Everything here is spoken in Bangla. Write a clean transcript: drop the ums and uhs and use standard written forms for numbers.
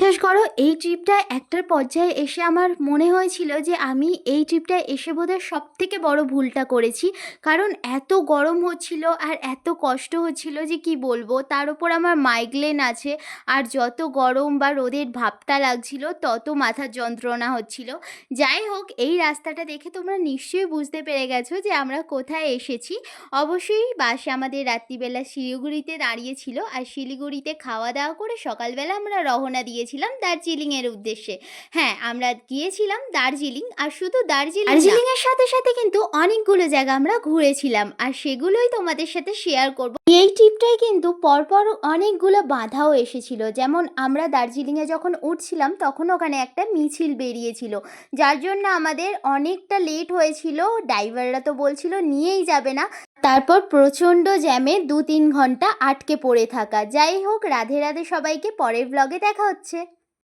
বিশ্বাস করো এই ট্রিপটায় একটার পর্যায়ে এসে আমার মনে হয়েছিল যে আমি এই ট্রিপটায় এসে বোধহয় সবথেকে বড় ভুলটা করেছি। কারণ এত গরম হচ্ছিল আর এত কষ্ট হচ্ছিল যে কি বলবো। তার উপর আমার মাইগ্রেন আছে, আর যত গরম বা রোদের ভাবটা লাগছিল তত মাথার যন্ত্রণা হচ্ছিল। যাই হোক, এই রাস্তাটা দেখে তোমরা নিশ্চয়ই বুঝতে পেরে গেছো যে আমরা কোথায় এসেছি। অবশ্যই বাস আমাদের রাত্রিবেলা শিলিগুড়িতে দাঁড়িয়েছিল, আর শিলিগুড়িতে খাওয়া দাওয়া করে সকালবেলা আমরা রওনা দিয়েছিলাম দার্জিলিংয়ের উদ্দেশ্যে। হ্যাঁ, আমরা গিয়েছিলাম দার্জিলিং, আর শুধু দার্জিলিংয়ের সাথে সাথে কিন্তু অনেকগুলো জায়গা আমরা ঘুরেছিলাম, আর সেগুলোই তোমাদের সাথে শেয়ার করব। এই ট্রিপটাই কিন্তু পরপর অনেকগুলো বাধাও এসেছিল। যেমন আমরা দার্জিলিংয়ে যখন উঠছিলাম তখন ওখানে একটা মিছিল বেরিয়েছিল, যার জন্য আমাদের অনেকটা লেট হয়েছিল। ড্রাইভাররা তো বলছিল নিয়েই যাবে না। তারপর প্রচণ্ড জ্যামে 2-3 ঘন্টা আটকে পড়ে থাকা। যাই হোক, রাধে রাধে সবাইকে, পরের ব্লগে দেখা হচ্ছে।